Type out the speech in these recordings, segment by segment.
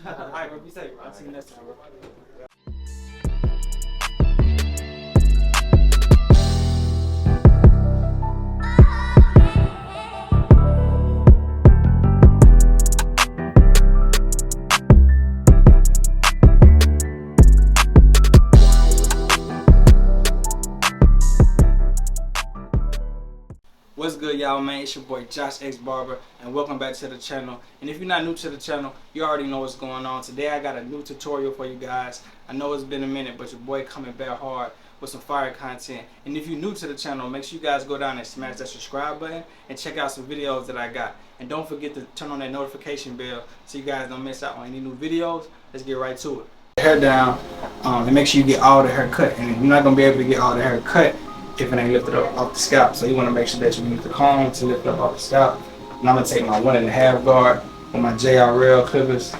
Alright, bro, be safe, bro. I'll see you next time, bro. What's good, y'all, man? It's your boy JoshXBarber, and welcome back to the channel. And if you're not new to the channel, you already know what's going on. Today I got a new tutorial for you guys. I know it's been a minute, but your boy coming back hard with some fire content. And if you're new to the channel, make sure you guys go down and smash that subscribe button and check out some videos that I got. And don't forget to turn on that notification bell so you guys don't miss out on any new videos. Let's get right to it. Hair down, and make sure you get all the hair cut. And you're not gonna be able to get all the hair cut if it ain't lifted up off the scalp. So you want to make sure that you use the comb to lift up off the scalp. And I'm going to take my 1.5 guard with my JRL clippers.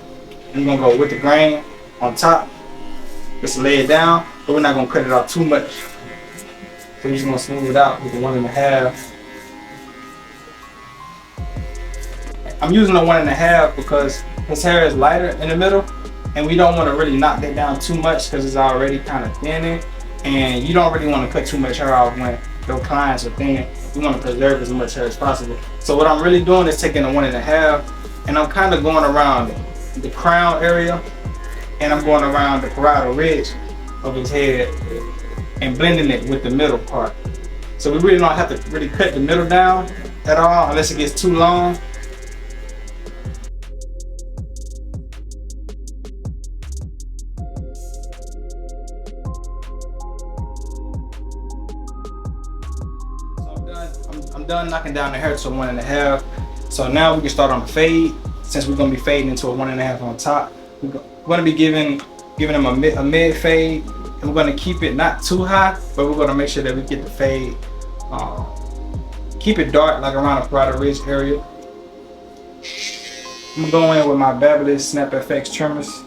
I'm going to go with the grain on top. Just lay it down, but we're not going to cut it off too much. So we're just going to smooth it out with the 1.5. I'm using the 1.5 because his hair is lighter in the middle, and we don't want to really knock that down too much because it's already kind of thinning. And you don't really want to cut too much hair off when your clients are thin. You want to preserve as much hair as possible. So what I'm really doing is taking the 1.5 and I'm kind of going around the crown area, and I'm going around the parietal ridge of his head and blending it with the middle part. So we really don't have to really cut the middle down at all unless it gets too long. I'm done knocking down the hair to a 1.5. So now we can start on the fade. Since we're gonna be fading into a 1.5 on top, we're gonna be giving them a mid fade, and we're gonna keep it not too high, but we're gonna make sure that we get the fade, keep it dark, like around the parietal ridge area. I'm going in with my Babyliss Snap FX trimmers.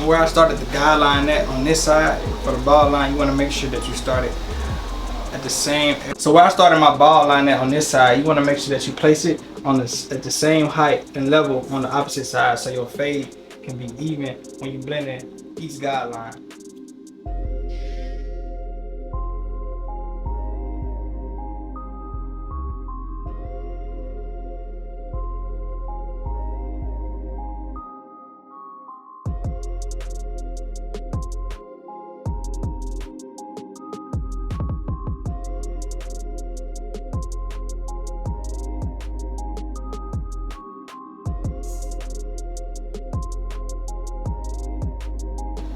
Where I started the guideline at on this side for the bald line, you want to make sure that you start it at the same. So where I started my bald line at on this side, you want to make sure that you place it on this at the same height and level on the opposite side, so your fade can be even when you blend in each guideline.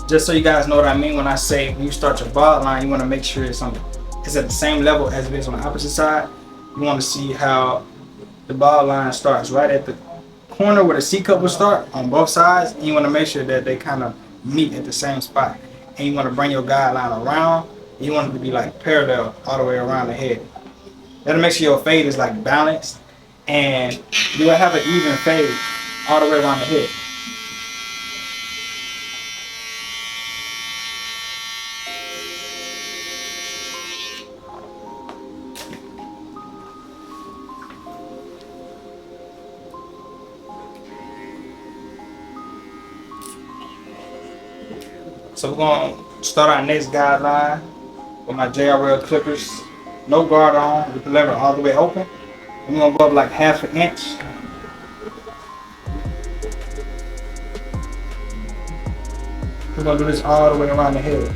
Just so you guys know what I mean when I say when you start your bald line, you want to make sure it's at the same level as it is on the opposite side. You want to see how the bald line starts right at the corner where the C cup will start on both sides, and you want to make sure that they kind of meet at the same spot. And you want to bring your guideline around. And you want it to be like parallel all the way around the head. That'll make sure your fade is like balanced, and you will have an even fade all the way around the head. So we're going to start our next guideline with my JRL clippers. No guard on, with the lever all the way open. I'm going to go up like 1/2 inch. We're going to do this all the way around the head.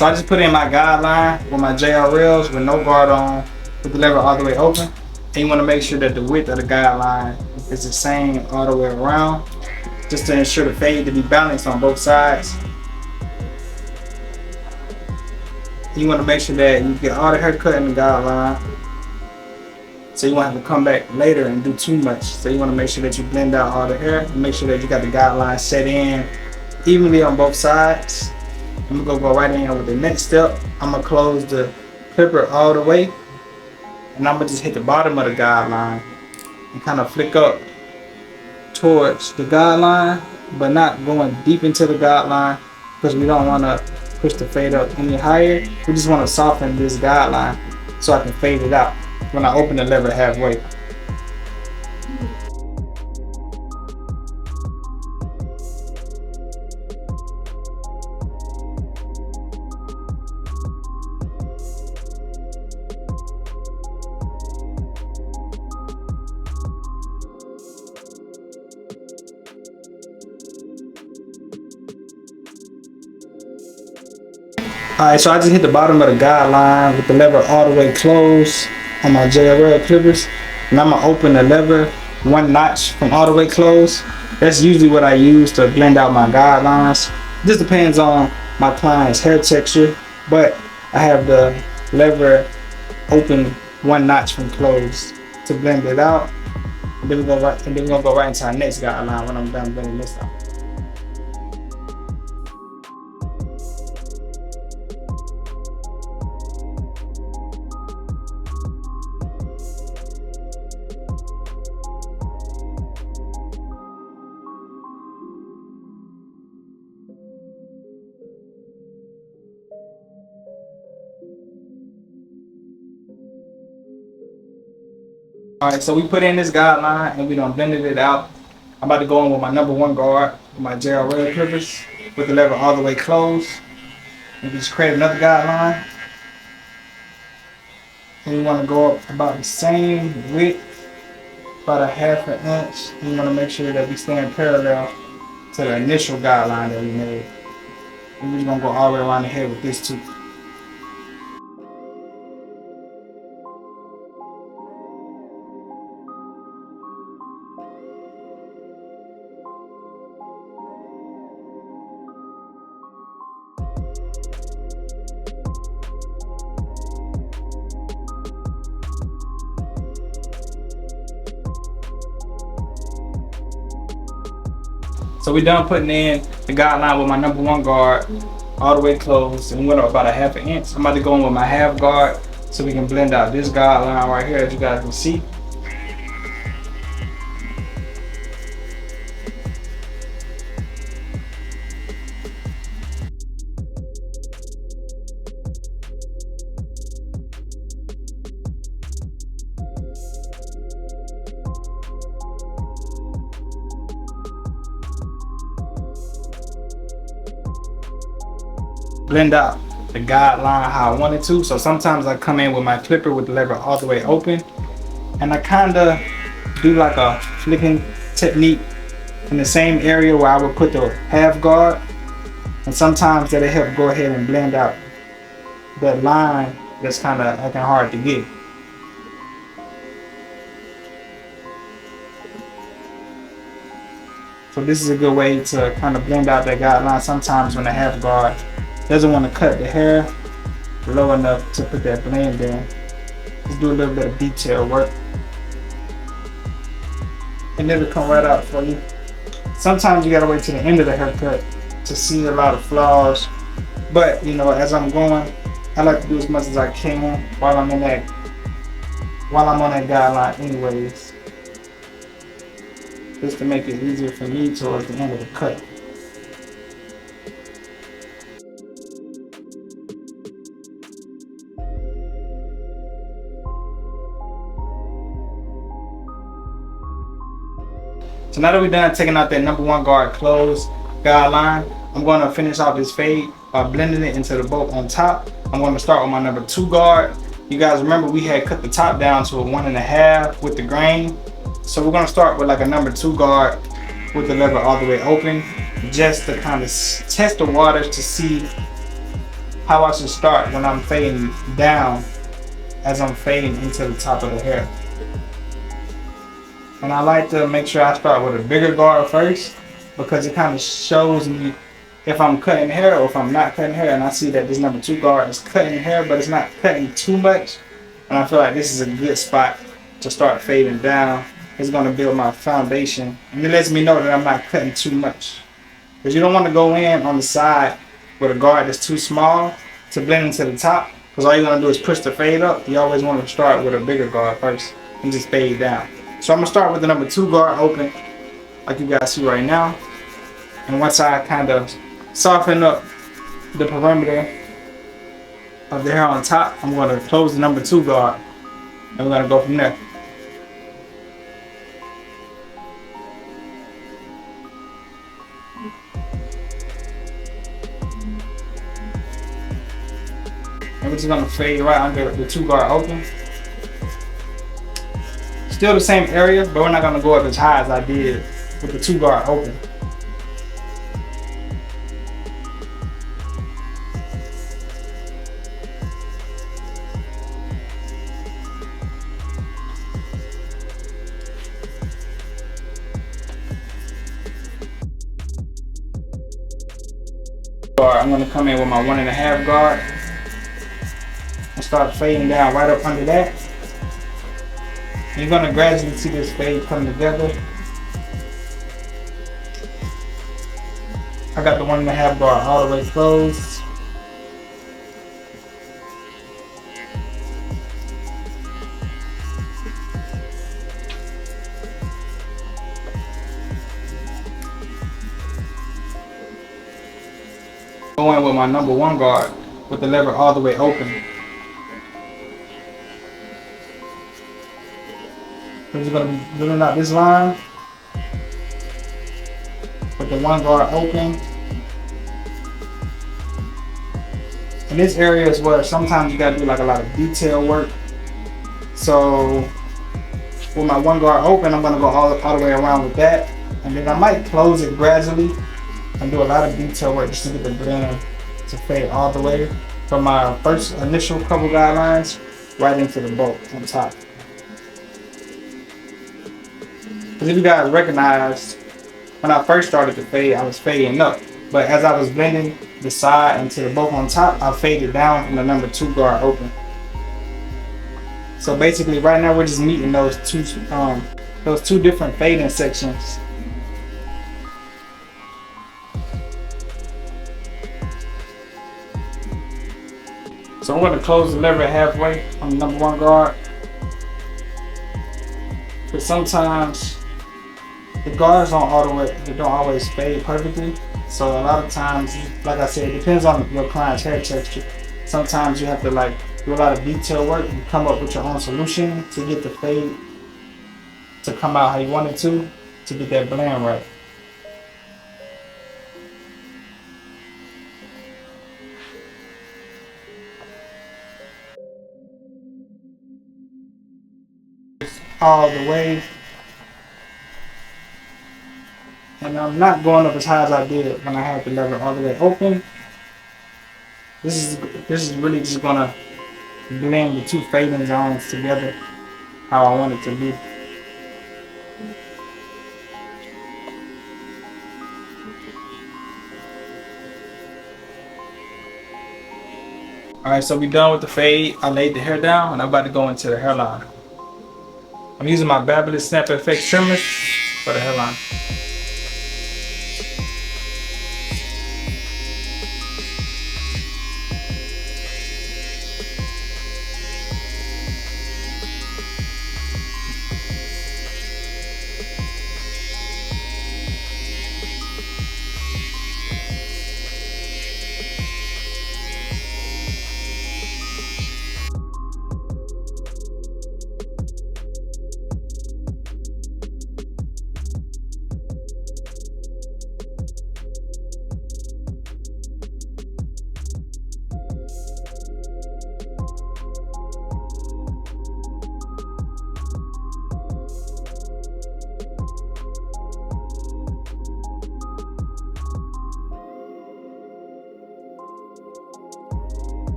So I just put in my guideline with my JRLs with no guard on, with the lever all the way open. And you want to make sure that the width of the guideline is the same all the way around, just to ensure the fade to be balanced on both sides. You want to make sure that you get all the haircut in the guideline, so you won't have to come back later and do too much. So you want to make sure that you blend out all the hair and make sure that you got the guideline set in evenly on both sides. I'm gonna go right in with the next step. I'm gonna close the clipper all the way, and I'm gonna just hit the bottom of the guideline and kind of flick up towards the guideline, but not going deep into the guideline, because we don't want to push the fade up any higher. We just want to soften this guideline so I can fade it out when I open the lever halfway. Alright, so I just hit the bottom of the guideline with the lever all the way closed on my JLR clippers. And I'm going to open the lever one notch from all the way closed. That's usually what I use to blend out my guidelines. This depends on my client's hair texture, but I have the lever open one notch from closed to blend it out. And then we're going to go right into our next guideline when I'm done blending this out. Alright, so we put in this guideline and we done blended it out. I'm about to go in with my number 1 guard with my JLR clippers with the lever all the way closed. And just create another guideline. And you want to go up about the same width, about a ½ an inch. And you want to make sure that we stand parallel to the initial guideline that we made. And we're just going to go all the way around the head with this too. So we're done putting in the guideline with my number 1 guard all the way closed, and we went up about a ½ an inch. I'm about to go in with my half guard so we can blend out this guideline right here, as you guys can see. Blend out the guideline how I wanted to. So sometimes I come in with my clipper with the lever all the way open, and I kind of do like a flicking technique in the same area where I would put the half guard, and sometimes that'll help go ahead and blend out that line that's kind of acting hard to get. So this is a good way to kind of blend out that guideline. Sometimes when the half guard doesn't want to cut the hair low enough to put that blend in, just do a little bit of detail work and it'll come right out for you. Sometimes you gotta wait to the end of the haircut to see a lot of flaws, but you know, as I'm going, I like to do as much as I can while I'm on that guideline anyways, just to make it easier for me towards the end of the cut. So now that we're done taking out that number 1 guard closed guideline, I'm going to finish off this fade by blending it into the bolt on top. I'm going to start with my number 2 guard. You guys remember we had cut the top down to a 1.5 with the grain. So we're going to start with like a number 2 guard with the lever all the way open, just to kind of test the waters to see how I should start when I'm fading down as I'm fading into the top of the hair. And I like to make sure I start with a bigger guard first, because it kind of shows me if I'm cutting hair or if I'm not cutting hair. And I see that this number 2 guard is cutting hair, but it's not cutting too much. And I feel like this is a good spot to start fading down. It's going to build my foundation, and it lets me know that I'm not cutting too much. Because you don't want to go in on the side with a guard that's too small to blend into the top, because all you're going to do is push the fade up. You always want to start with a bigger guard first and just fade down. So I'm going to start with the number 2 guard open, like you guys see right now. And once I kind of soften up the perimeter of the hair on top, I'm going to close the number 2 guard, and we're going to go from there. And we're just going to fade right under the 2 guard open. Still the same area, but we're not going to go up as high as I did with the 2 guard open. I'm going to come in with my 1.5 guard and start fading down right up under that. And you're going to gradually see this fade come together. I got the 1.5 guard all the way closed. Go in with my number 1 guard with the lever all the way open. We're just going to be doing out this line with the 1 guard open. And this area is where sometimes you got to do like a lot of detail work. So with my 1 guard open, I'm going to go all the way around with that. And then I might close it gradually and do a lot of detail work just to get the blend to fade all the way from my first initial couple guidelines right into the bulk on top. Because if you guys recognize, when I first started to fade, I was fading up. But as I was blending the side into the bulk on top, I faded down from the number 2 guard open. So basically right now we're just meeting those two different fading sections. So I'm going to close the lever halfway on the number 1 guard. But sometimes the guards don't always fade perfectly. So a lot of times, like I said, it depends on your client's hair texture. Sometimes you have to like do a lot of detail work and come up with your own solution to get the fade to come out how you want it to get that blend right. All the way, and I'm not going up as high as I did when I had the lever all the way open. This is really just gonna blend the 2 fading zones together how I want it to be. Alright, so we done with the fade. I laid the hair down and I'm about to go into the hairline. I'm using my Babyliss Snap Effect trimmers for the hairline.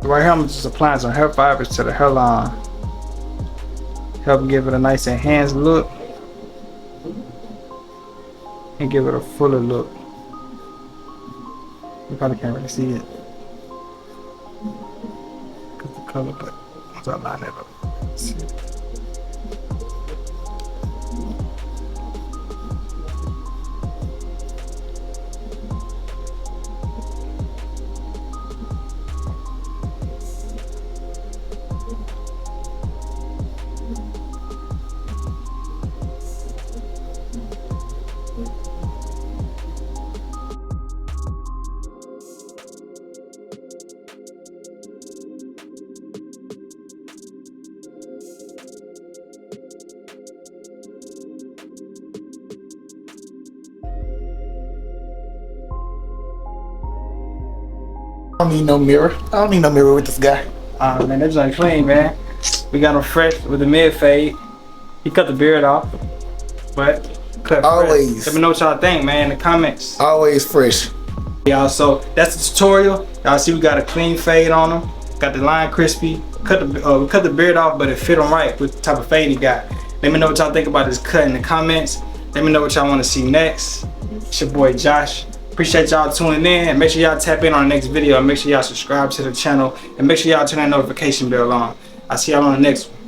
Right here I'm just applying some hair fibers to the hairline. help give it a nice enhanced look and give it a fuller look. You probably can't really see it because the color, but once I line it up, see it. I don't need no mirror. I don't need no mirror with this guy. Man, that's like clean, man. We got him fresh with the mid fade. He cut the beard off, but cut Always. fresh. Let me know what y'all think, man, in the comments. Always fresh. Y'all, so that's the tutorial. Y'all see we got a clean fade on him. Got the line crispy. We cut the beard off, but it fit him right with the type of fade he got. Let me know what y'all think about this cut in the comments. Let me know what y'all want to see next. It's your boy Josh. Appreciate y'all tuning in, and make sure y'all tap in on the next video, and make sure y'all subscribe to the channel, and make sure y'all turn that notification bell on. I'll see y'all on the next one.